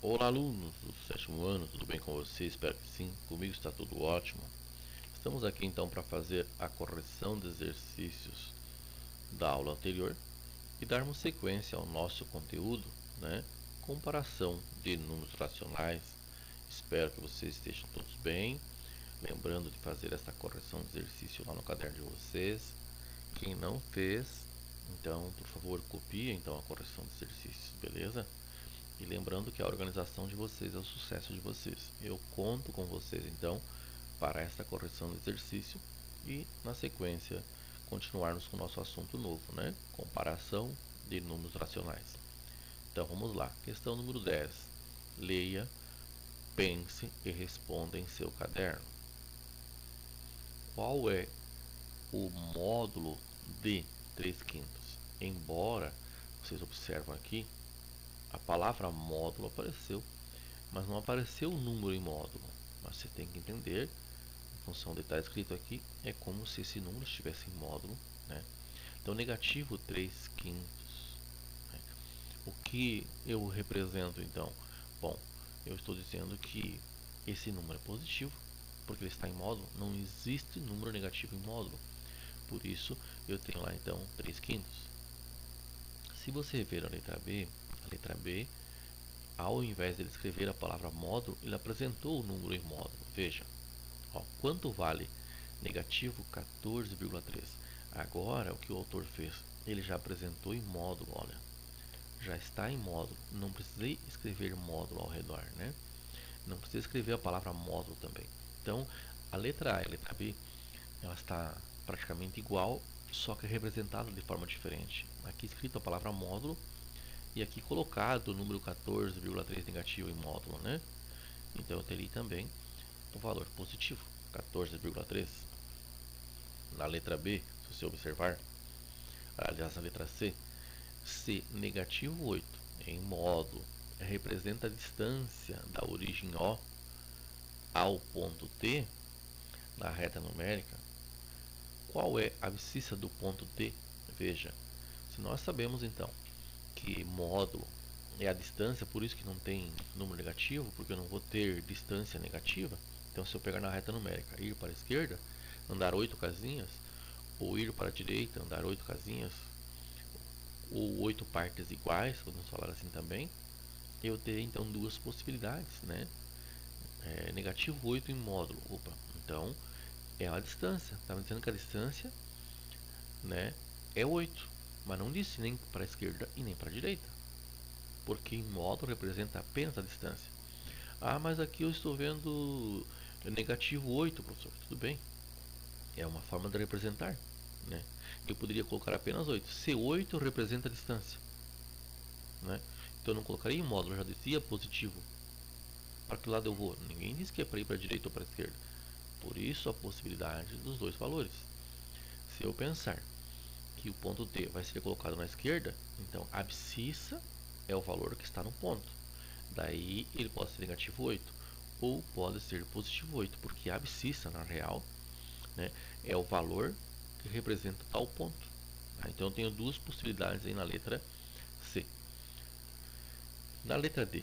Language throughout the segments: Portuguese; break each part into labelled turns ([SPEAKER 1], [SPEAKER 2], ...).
[SPEAKER 1] Olá, alunos do sétimo ano, tudo bem com vocês? Espero que sim, comigo está tudo ótimo. Estamos aqui então para fazer a correção de exercícios da aula anterior e darmos sequência ao nosso conteúdo, né? Comparação de números racionais. Espero que vocês estejam todos bem. Lembrando de fazer essa correção de exercício lá no caderno de vocês. Quem não fez, então, por favor, copie então a correção de exercícios, beleza? E lembrando que a organização de vocês é o sucesso de vocês. Eu conto com vocês então para esta correção do exercício e na sequência continuarmos com o nosso assunto novo, né? Comparação de números racionais. Então vamos lá. Questão número 10. Leia, pense e responda em seu caderno. Qual é o módulo de 3 quintos? Embora vocês observam aqui, a palavra módulo apareceu, mas não apareceu o número em módulo. Mas você tem que entender, em função do que está escrito aqui, é como se esse número estivesse em módulo, né? Então, negativo 3 quintos. Né? O que eu represento, então? Bom, eu estou dizendo que esse número é positivo, porque ele está em módulo. Não existe número negativo em módulo. Por isso, eu tenho lá, então, 3 quintos. Se você ver a letra B, ao invés de ele escrever a palavra módulo, ele apresentou o número em módulo. Veja, ó, quanto vale negativo 14,3? Agora, o que o autor fez? Ele já apresentou em módulo, olha. Já está em módulo. Não precisei escrever módulo ao redor, né? Não precisa escrever a palavra módulo também. Então, a letra A e a letra B, ela está praticamente igual, só que representada de forma diferente. Aqui escrito a palavra módulo e aqui colocado o número 14,3 negativo em módulo, né? Então eu teria também o valor positivo, 14,3. Na letra B, se você observar, aliás, na letra C, C negativo 8 em módulo representa a distância da origem O ao ponto T na reta numérica. Qual é a abscissa do ponto T? Veja, se nós sabemos então que módulo é a distância, por isso que não tem número negativo, porque eu não vou ter distância negativa. Então, se eu pegar na reta numérica, ir para a esquerda, andar 8 casinhas, ou ir para a direita, andar 8 casinhas, ou 8 partes iguais, podemos falar assim também, eu terei então duas possibilidades, né? Negativo 8 em módulo, opa, então é a distância, estava dizendo que a distância, né, é 8, mas não disse nem para a esquerda e nem para a direita, porque em módulo representa apenas a distância. Ah, mas aqui eu estou vendo negativo 8, professor. Tudo bem, é uma forma de representar, né? Eu poderia colocar apenas 8. Se 8 representa a distância, né? Então eu não colocaria em módulo, eu já dizia positivo. Para que lado eu vou? Ninguém diz que é para ir para a direita ou para a esquerda. Por isso a possibilidade dos dois valores. Se eu pensar que o ponto T vai ser colocado na esquerda, então a abscissa é o valor que está no ponto. Daí ele pode ser negativo 8 ou pode ser positivo 8, porque a abscissa, na real, né, é o valor que representa tal ponto. Então eu tenho duas possibilidades aí na letra C. Na letra D,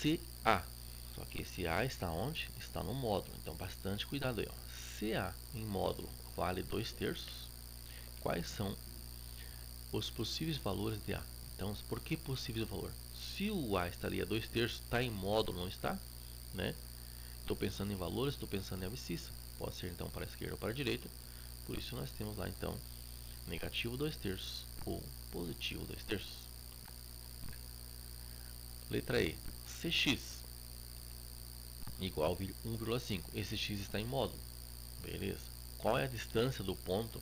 [SPEAKER 1] CA. Só que esse A está onde? Está no módulo. Então bastante cuidado aí. Ó. CA em módulo vale 2 terços. Quais são os possíveis valores de A? Então, por que possível valor? Se o A estaria 2 terços, está em módulo, não está? Né? Estou pensando em valores, estou pensando em abscissa. Pode ser então para a esquerda ou para a direita. Por isso nós temos lá então negativo 2 terços ou positivo 2 terços. Letra E. Cx igual a 1,5. Esse x está em módulo. Beleza. Qual é a distância do ponto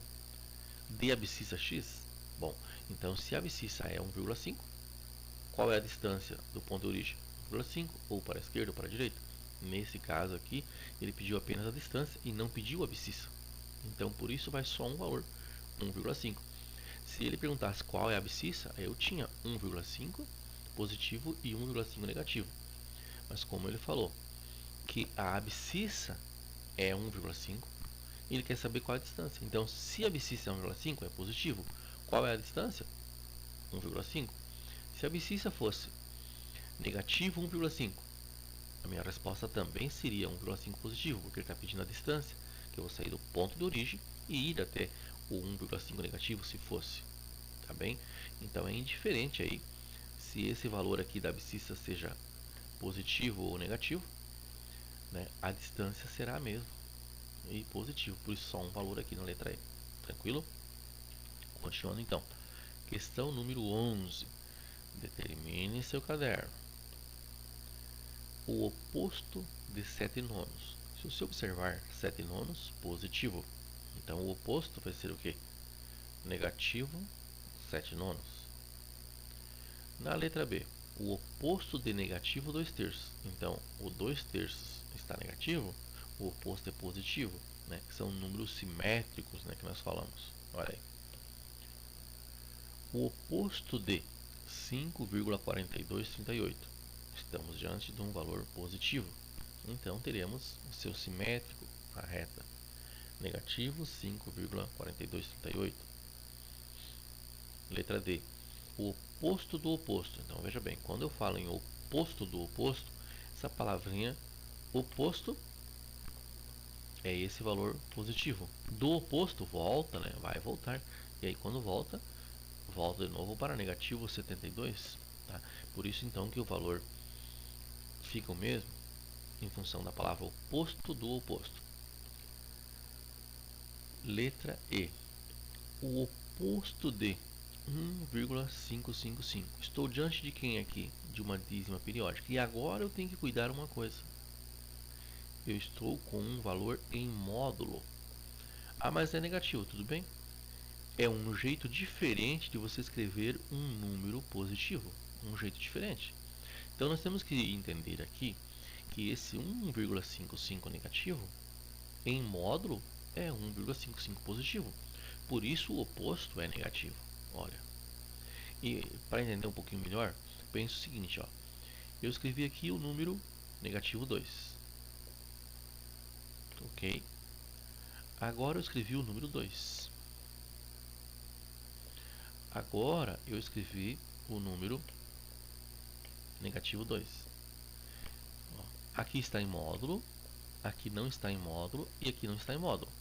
[SPEAKER 1] de abscissa x? Bom, então se a abscissa é 1,5, qual é a distância do ponto de origem? 1,5 ou para a esquerda ou para a direita? Nesse caso aqui, ele pediu apenas a distância e não pediu a abscissa. Então, por isso vai só um valor, 1,5. Se ele perguntasse qual é a abscissa, eu tinha 1,5 positivo e 1,5 negativo. Mas como ele falou que a abscissa é 1,5, ele quer saber qual é a distância. Então, se a abscissa é 1,5, é positivo. Qual é a distância? 1,5. Se a abscissa fosse negativo 1,5. A minha resposta também seria 1,5 positivo, porque ele está pedindo a distância, que eu vou sair do ponto de origem e ir até o 1,5 negativo, se fosse. Tá bem? Então é indiferente aí se esse valor aqui da abscissa seja positivo ou negativo, né? A distância será a mesma e positivo, por isso só um valor aqui na letra E. Tranquilo? Continuando então. Questão número 11. Determine seu caderno. O oposto de 7 nonos. Se você observar 7 nonos, positivo. Então o oposto vai ser o quê? Negativo 7 nonos. Na letra B, o oposto de negativo 2 terços. Então o 2 terços está negativo, o oposto é positivo, né? Que são números simétricos, né, que nós falamos. Olha aí. O oposto de 5,4238. Estamos diante de um valor positivo. Então teremos o seu simétrico, a reta, negativo 5,4238. Letra D. O oposto do oposto. Então veja bem, quando eu falo em oposto do oposto, essa palavrinha oposto é esse valor positivo. Do oposto volta, né? Vai voltar. E aí quando volta, volta de novo para negativo 72. Tá? Por isso então que o valor fica o mesmo em função da palavra oposto do oposto. Letra E. O oposto de 1,555. Estou diante de quem aqui? De uma dízima periódica. E agora eu tenho que cuidar uma coisa. Eu estou com um valor em módulo. Ah, mas é negativo, tudo bem? É um jeito diferente de você escrever um número positivo. Um jeito diferente. Então nós temos que entender aqui que esse 1,55 negativo em módulo é 1,55 positivo. Por isso o oposto é negativo. Olha. E para entender um pouquinho melhor, pense o seguinte, ó. Eu escrevi aqui o número negativo 2. Ok? Agora eu escrevi o número 2. Agora eu escrevi o número negativo 2. Aqui está em módulo, aqui não está em módulo e aqui não está em módulo.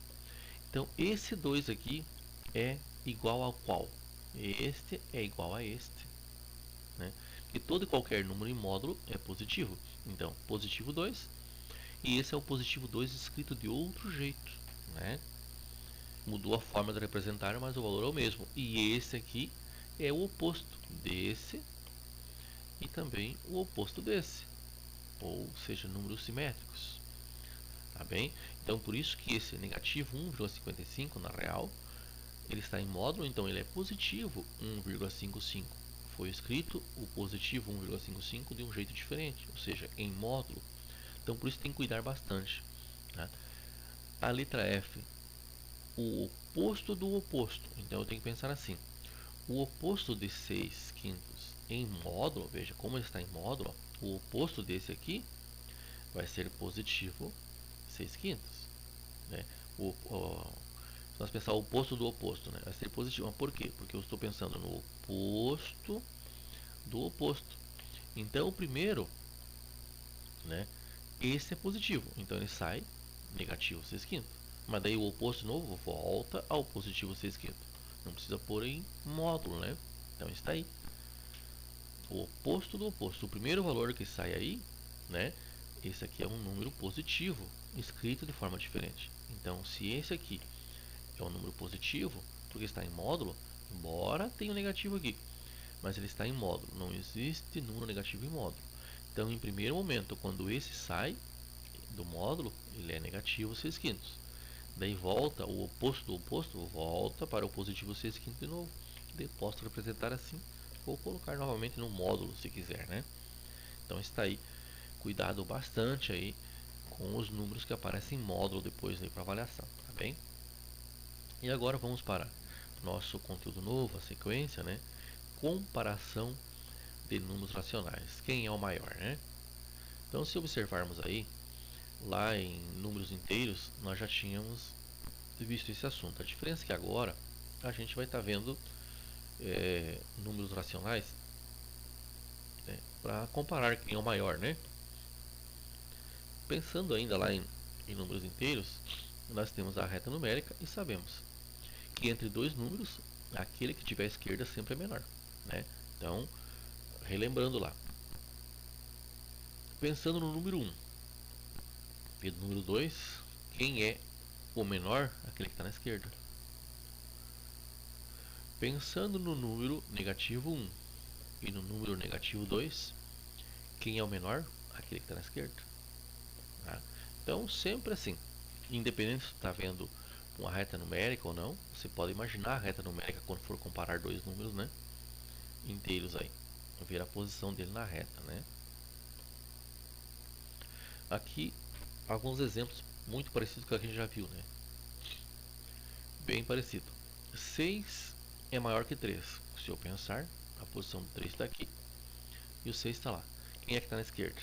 [SPEAKER 1] Então esse 2 aqui é igual ao qual? Este é igual a este. Né? E todo e qualquer número em módulo é positivo. Então, positivo 2. E esse é o positivo 2 escrito de outro jeito. Né? Mudou a forma de representar, mas o valor é o mesmo. E esse aqui é o oposto desse e também o oposto desse. Ou seja, números simétricos. Tá bem? Então, por isso que esse negativo 1,55 na real, ele está em módulo, então ele é positivo 1,55. Foi escrito o positivo 1,55 de um jeito diferente, ou seja, em módulo. Então, por isso tem que cuidar bastante. Tá? A letra F, o oposto do oposto. Então, eu tenho que pensar assim. O oposto de 6 quintos em módulo, veja como ele está em módulo, o oposto desse aqui vai ser positivo 6 quintos. Né? Se nós pensar o oposto do oposto, né? Vai ser positivo. Mas por quê? Porque eu estou pensando no oposto do oposto. Então, o primeiro, né? Esse é positivo. Então, ele sai negativo 6 quintos. Mas daí o oposto novo volta ao positivo 6 quintos. Não precisa pôr em módulo, né? Então, está aí. O oposto do oposto. O primeiro valor que sai aí, né? Esse aqui é um número positivo, escrito de forma diferente. Então, se esse aqui é um número positivo, porque está em módulo, embora tenha um negativo aqui, mas ele está em módulo, não existe número negativo em módulo. Então, em primeiro momento, quando esse sai do módulo, ele é negativo 6 quintos. Daí volta, o oposto do oposto volta para o positivo 6 quintos de novo. Daí posso representar assim, ou colocar novamente no módulo se quiser, né? Então está aí, cuidado bastante aí com os números que aparecem em módulo depois para avaliação, tá bem? E agora vamos para nosso conteúdo novo, a sequência, né? Comparação de números racionais. Quem é o maior, né? Então, se observarmos aí, lá em números inteiros, nós já tínhamos visto esse assunto. A diferença é que agora a gente vai estar vendo números racionais, né? para comparar quem é o maior, né? Pensando ainda lá em números inteiros, nós temos a reta numérica e sabemos que entre dois números, aquele que tiver à esquerda sempre é menor, né? Então, relembrando lá, pensando no número 1 e no número 2, quem é o menor? Aquele que está na esquerda. Pensando no número negativo 1 e no número negativo 2, quem é o menor? Aquele que está na esquerda. Tá? Então, sempre assim, independente se está vendo uma reta numérica ou não, você pode imaginar a reta numérica quando for comparar dois números, né, inteiros aí, ver a posição dele na reta, né. Aqui alguns exemplos muito parecidos com o que a gente já viu, né, bem parecido. 6 é maior que 3. Se eu pensar, a posição do 3 está aqui e o 6 está lá. Quem é que está na esquerda?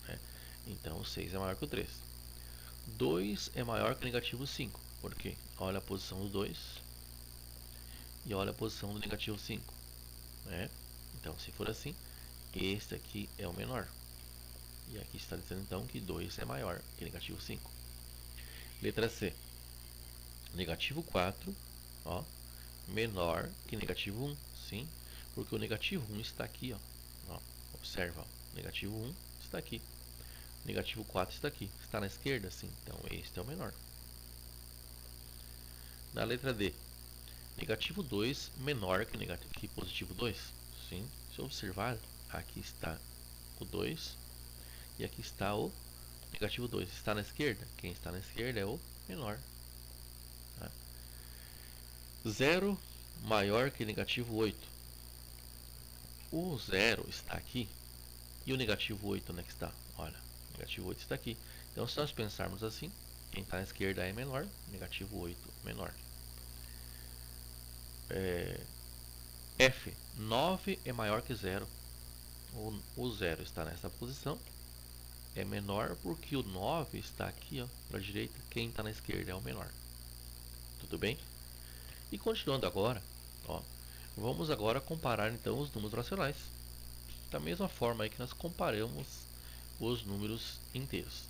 [SPEAKER 1] Né? Então o 6 é maior que o 3. 2 é maior que o negativo 5. Por quê? Olha a posição do 2 e olha a posição do negativo 5. Né? Então, se for assim, este aqui é o menor. E aqui está dizendo então que 2 é maior que negativo 5. Letra C. Negativo 4, ó, menor que negativo 1. Sim, porque o negativo 1 está aqui. Ó, observa, ó, negativo 1 está aqui. Negativo 4 está aqui. Está na esquerda? Sim, então este é o menor. Na letra D. Negativo 2 menor que positivo 2. Sim, se observar, aqui está o 2 e aqui está o negativo 2. Está na esquerda? Quem está na esquerda é o menor. Tá? 0 maior que negativo 8. O 0 está aqui e o negativo 8 onde é que está? Olha, o negativo 8 está aqui. Então, se nós pensarmos assim, quem está na esquerda é menor, negativo 8 menor. F, 9 é maior que 0. O 0 está nessa posição, é menor porque o 9 está aqui para a direita, quem está na esquerda é o menor. Tudo bem? E continuando agora, ó, vamos agora comparar então os números racionais. Da mesma forma aí que nós comparamos os números inteiros.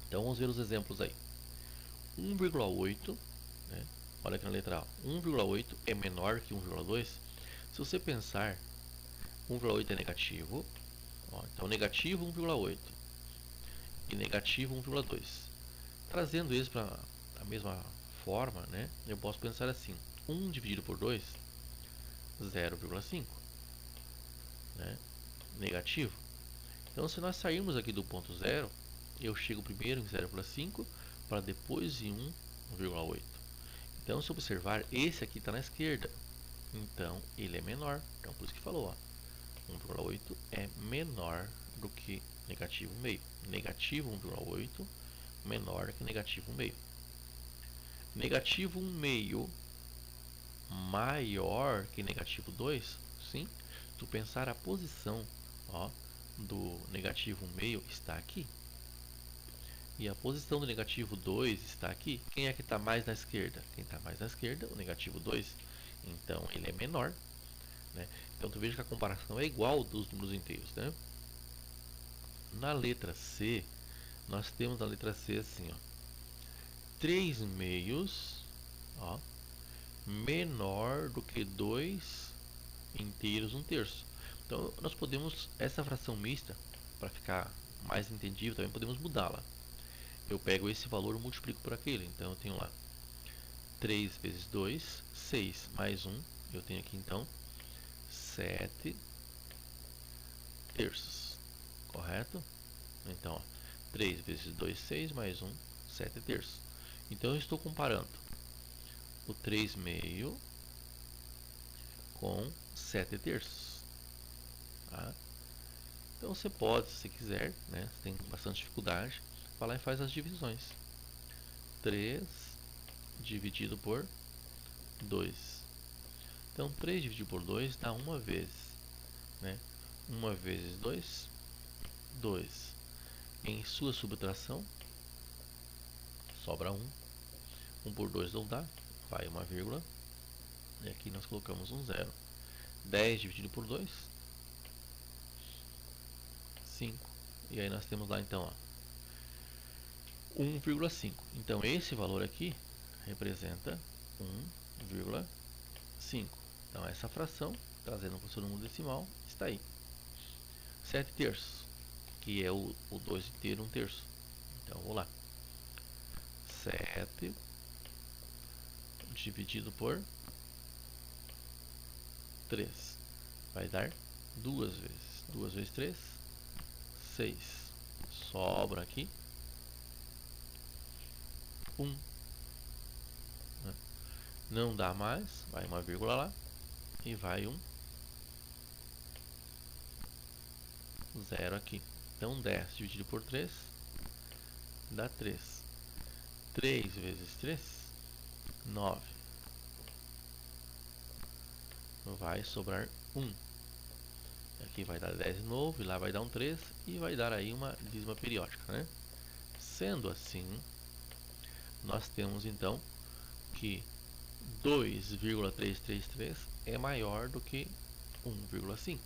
[SPEAKER 1] Então vamos ver os exemplos aí. 1,8, né? Olha aqui na letra A, 1,8 é menor que 1,2. Se você pensar, 1,8 é negativo, ó, então negativo 1,8 e negativo 1,2. Trazendo isso para a mesma forma, né? Eu posso pensar assim, 1 dividido por 2, 0,5, né? Negativo. Então, se nós sairmos aqui do ponto 0, eu chego primeiro em 0,5 para depois em 1,8. Então, se observar, esse aqui está na esquerda. Então, ele é menor. Então, por isso que falou, ó, 1,8 é menor do que negativo meio. Negativo 1,8 menor que negativo meio. Negativo 1 meio maior que negativo 2, sim? Se tu pensar a posição, ó, do negativo 1 meio está aqui. E a posição do negativo 2 está aqui. Quem é que está mais na esquerda? Quem está mais na esquerda, o negativo 2. Então, ele é menor. Né? Então, tu veja que a comparação é igual dos números inteiros. Né? Na letra C, nós temos na letra C assim, ó, 3 meios, ó, menor do que 2 inteiros 1/3. Então, nós podemos, essa fração mista, para ficar mais entendível, também podemos mudá-la. Eu pego esse valor e multiplico por aquele. Então, eu tenho lá 3 vezes 2, 6, mais 1. Eu tenho aqui, então, 7 terços. Correto? Então, ó, 3 vezes 2, 6, mais 1, 7 terços. Então, eu estou comparando o 3 meio com 7 terços. Tá? Então, você pode, se você quiser, né, se tem bastante dificuldade, vai lá e faz as divisões. 3 dividido por 2. Então, 3 dividido por 2 dá uma vez. Né? 1 vezes 2, 2. Em sua subtração, sobra 1. 1 por 2 não dá, vai uma vírgula. E aqui nós colocamos um zero. 10 dividido por 2, 5. E aí nós temos lá então, ó, 1,5. Então esse valor aqui representa 1,5. Então essa fração, trazendo para o seu número decimal, está aí. 7 terços, que é o 2 inteiro, 1 terço. Então vou lá. 7 dividido por 3 vai dar 2 vezes. 2 vezes 3, 6. Sobra aqui 1. Não dá mais, vai uma vírgula lá e vai um 0 aqui. Então 10 dividido por 3 dá 3. 3 vezes 3, 9. Vai sobrar 1. Aqui vai dar 10 de novo, e lá vai dar um 3, e vai dar aí uma dízima periódica, né? Sendo assim, nós temos então que 2,333 é maior do que 1,5.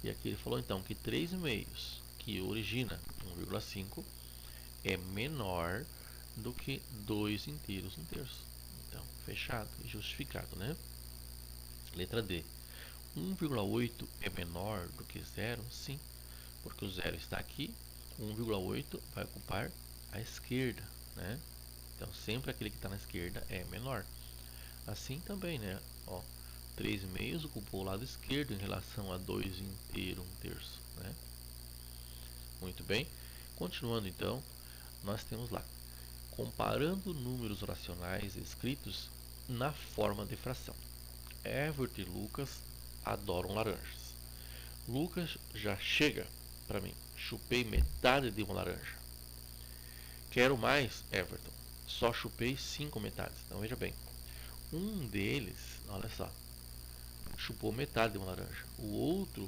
[SPEAKER 1] E aqui ele falou então que 3 meios, que origina 1,5, é menor do que 2 inteiros, 1 terço. Então, fechado e justificado, né? Letra D. 1,8 é menor do que 0? Sim, porque o 0 está aqui, 1,8 vai ocupar a esquerda, né? Então, sempre aquele que está na esquerda é menor. Assim também, né? Ó, 3 meios ocupou o lado esquerdo em relação a 2 inteiro, 1 terço, né? Muito bem. Continuando então, nós temos lá, comparando números racionais escritos na forma de fração. Everett e Lucas adoram laranjas. Lucas já chega para mim. Chupei metade de uma laranja. Quero mais, Everton. Só chupei 5 metades. Então veja bem. Um deles, olha só, chupou metade de uma laranja. O outro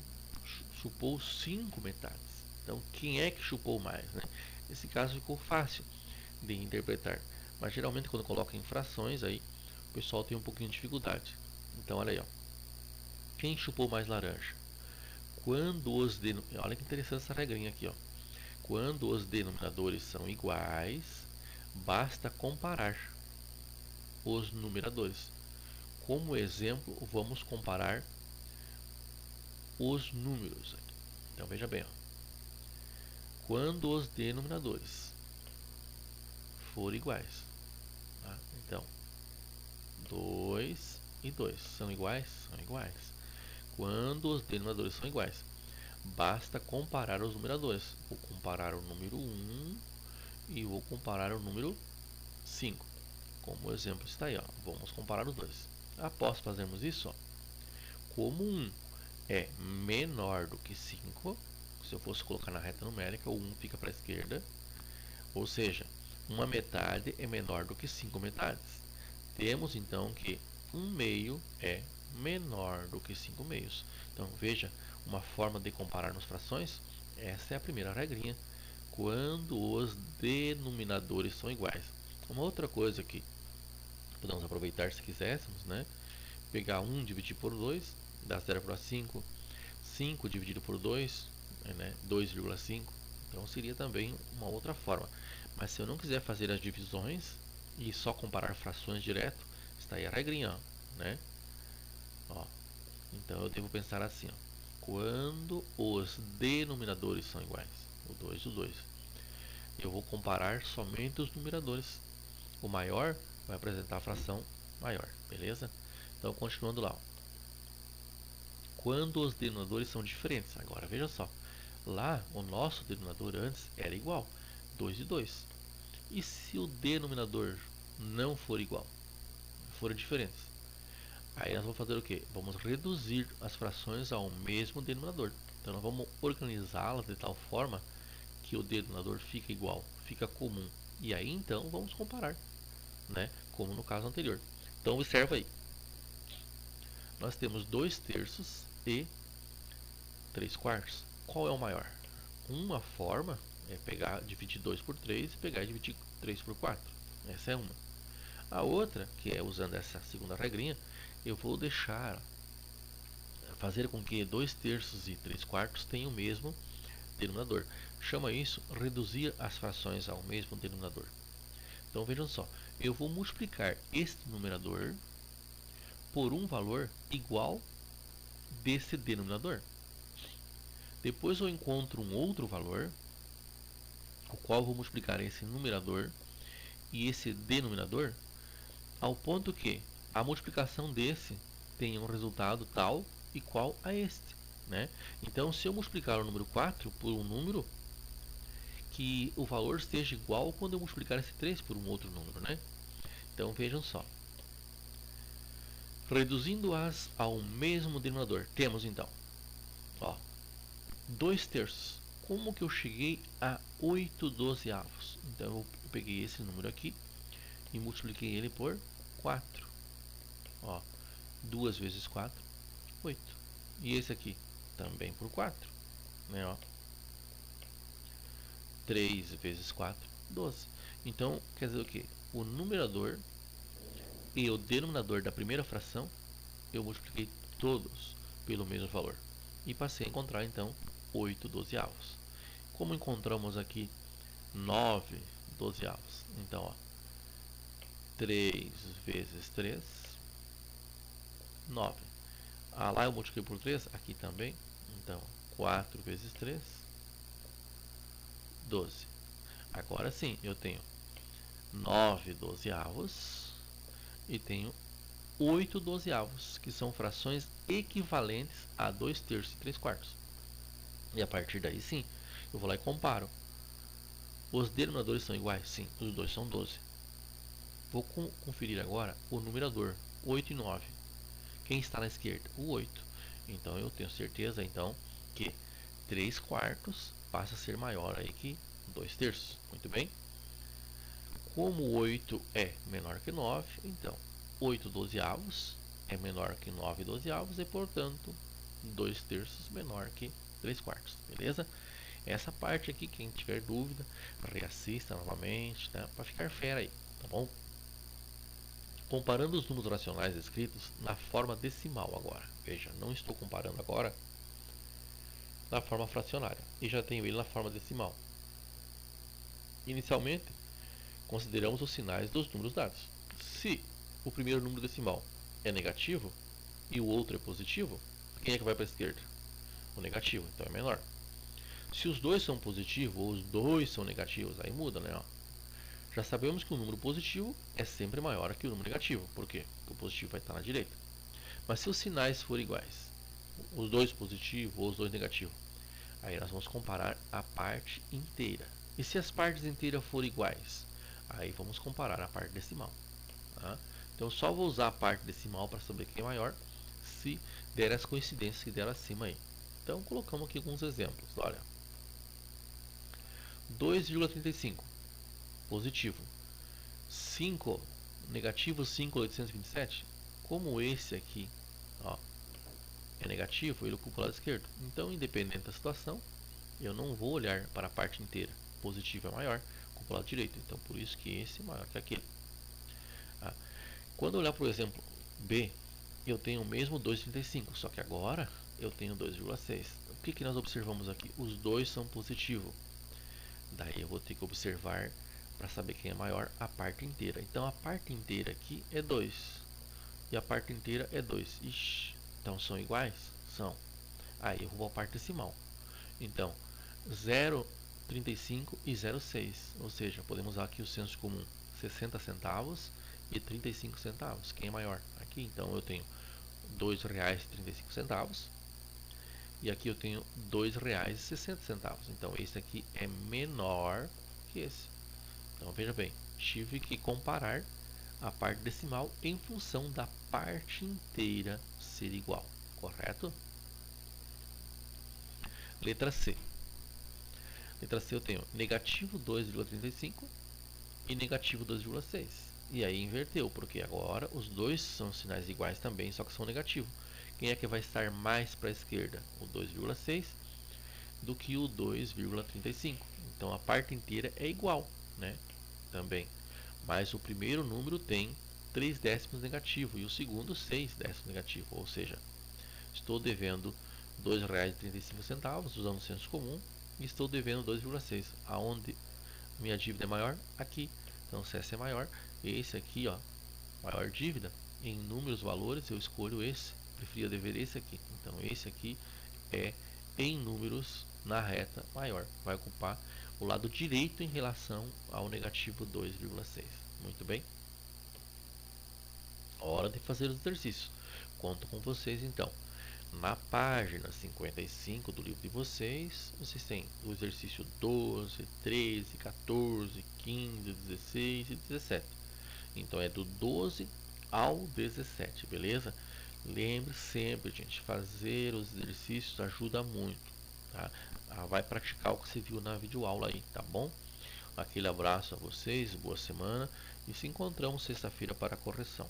[SPEAKER 1] chupou 5 metades. Então quem é que chupou mais, né? Esse caso ficou fácil de interpretar. Mas geralmente quando coloca em frações aí, o pessoal tem um pouquinho de dificuldade. Então olha aí, ó. Quem chupou mais laranja? Quando os olha que interessante essa regrinha aqui, ó. Quando os denominadores são iguais, basta comparar os numeradores. Como exemplo, vamos comparar os números. Então veja bem, ó. Quando os denominadores forem iguais, tá? Então 2 e 2 são iguais? São iguais. Quando os denominadores são iguais, basta comparar os numeradores. Vou comparar o número 1 e vou comparar o número 5. Como exemplo está aí, ó. Vamos comparar os dois. Após fazermos isso, ó, como 1 é menor do que 5, se eu fosse colocar na reta numérica, o 1 fica para a esquerda, ou seja, uma metade é menor do que 5 metades. Temos então que 1 meio é menor do que 5 meios. Então veja, uma forma de compararmos frações, essa é a primeira regrinha, quando os denominadores são iguais. Uma outra coisa que podemos aproveitar se quiséssemos, né? Pegar 1 dividir por 2, dá 0,5. 5 dividido por 2, né? 2,5. Então seria também uma outra forma. Mas se eu não quiser fazer as divisões e só comparar frações direto, está aí a regrinha, ó, né? Ó, então eu devo pensar assim, ó. Quando os denominadores são iguais, o 2 e o 2, eu vou comparar somente os numeradores. O maior vai apresentar a fração maior, beleza? Então, continuando lá. Ó. Quando os denominadores são diferentes, agora veja só. Lá, o nosso denominador antes era igual, 2 e 2. E se o denominador não for igual, forem diferentes? Aí nós vamos fazer o que? Vamos reduzir as frações ao mesmo denominador. Então nós vamos organizá-las de tal forma que o denominador fica igual, fica comum. E aí então vamos comparar, né? Como no caso anterior. Então observa aí. Nós temos 2 terços e 3 quartos. Qual é o maior? Uma forma é pegar, dividir 2 por 3 e pegar e dividir 3 por 4. Essa é uma. A outra, que é usando essa segunda regrinha, eu vou deixar fazer com que 2/3 e 3/4 tenham o mesmo denominador. Chama isso reduzir as frações ao mesmo denominador. Então vejam só, eu vou multiplicar este numerador por um valor igual desse denominador. Depois eu encontro um outro valor, o qual eu vou multiplicar esse numerador e esse denominador, ao ponto que a multiplicação desse tenha um resultado tal e qual a este, né? Então, se eu multiplicar o número 4 por um número, que o valor esteja igual quando eu multiplicar esse 3 por um outro número, né? Então, vejam só. Reduzindo-as ao mesmo denominador, temos então, ó, 2/3. Como que eu cheguei a 8/12? Então, eu peguei esse número aqui e multipliquei ele por 4. Ó, 2 vezes 4, 8. E esse aqui também por 4, né? Ó, 3 vezes 4, 12. Então, quer dizer o quê? O numerador e o denominador da primeira fração eu multipliquei todos pelo mesmo valor. E passei a encontrar, então, 8/12. Como encontramos aqui 9/12? Então, ó, 3 vezes 3, 9. Lá eu multipliquei por 3, aqui também. Então, 4 vezes 3, 12. Agora sim, eu tenho 9/12 e tenho 8/12, que são frações equivalentes a 2/3 e 3/4. E a partir daí sim, eu vou lá e comparo. Os denominadores são iguais? Sim, os dois são 12. Vou conferir agora o numerador, 8 e 9. Quem está na esquerda? O 8. Então eu tenho certeza então que 3/4 passa a ser maior aí que 2/3. Muito bem. Como 8 é menor que 9, então 8/12 é menor que 9/12 e, portanto, 2/3 menor que 3/4. Beleza? Essa parte aqui, quem tiver dúvida, reassista novamente, tá? Para ficar fera aí, tá bom? Comparando os números racionais escritos na forma decimal agora. Veja, não estou comparando agora na forma fracionária e já tenho ele na forma decimal. Inicialmente, consideramos os sinais dos números dados. Se o primeiro número decimal é negativo e o outro é positivo, quem é que vai para a esquerda? O negativo, então é menor. Se os dois são positivos ou os dois são negativos, aí muda, né? Já sabemos que o número positivo é sempre maior que o número negativo. Por quê? Porque o positivo vai estar na direita. Mas se os sinais forem iguais, os dois positivos ou os dois negativos, aí nós vamos comparar a parte inteira. E se as partes inteiras forem iguais, aí vamos comparar a parte decimal. Tá? Então só vou usar a parte decimal para saber quem é maior, se der as coincidências que deram acima aí. Então colocamos aqui alguns exemplos. Olha, 2,35 positivo, 5 negativo, 5,827. Como esse aqui, ó, é negativo, ele ocupa o lado esquerdo. Então, independente da situação, eu não vou olhar para a parte inteira. Positivo é maior, ocupa o lado direito. Então, por isso que esse é maior que aquele. Quando eu olhar para o exemplo B, eu tenho o mesmo 2,35, só que agora eu tenho 2,6. O que nós observamos aqui? Os dois são positivos. Daí eu vou ter que observar, para saber quem é maior, a parte inteira. Então a parte inteira aqui é 2 e a parte inteira é 2. Ixi, então são iguais? São. Aí eu vou para a parte decimal. Então 0,35 e 0,6, ou seja, podemos usar aqui o senso comum, 60 centavos e 35 centavos. Quem é maior? Aqui então eu tenho R$ 2,35 e aqui eu tenho R$ 2,60. Então esse aqui é menor que esse. Então veja bem, tive que comparar a parte decimal em função da parte inteira ser igual, correto? Letra C. Letra C eu tenho negativo 2,35 e negativo 2,6. E aí inverteu, porque agora os dois são sinais iguais também, só que são negativos. Quem é que vai estar mais para a esquerda? O 2,6 do que o 2,35. Então a parte inteira é igual, né? Também. Mas o primeiro número tem 3 décimos negativo e o segundo 6 décimos negativo. Ou seja, estou devendo R$ 2,35 usando o senso comum e estou devendo 2,6. Aonde minha dívida é maior? Aqui. Então se essa é maior, esse aqui, ó, maior dívida, em números, valores, eu escolho esse, preferia dever esse aqui. Então esse aqui é em números na reta maior, vai ocupar o lado direito em relação ao negativo 2,6. Muito bem? Hora de fazer os exercícios. Conto com vocês então. Na página 55 do livro de vocês, vocês têm o exercício 12, 13, 14, 15, 16 e 17. Então é do 12 ao 17, beleza? Lembre sempre, gente, fazer os exercícios ajuda muito, tá? Vai praticar o que você viu na videoaula aí, tá bom? Aquele abraço a vocês, boa semana e se encontramos sexta-feira para a correção.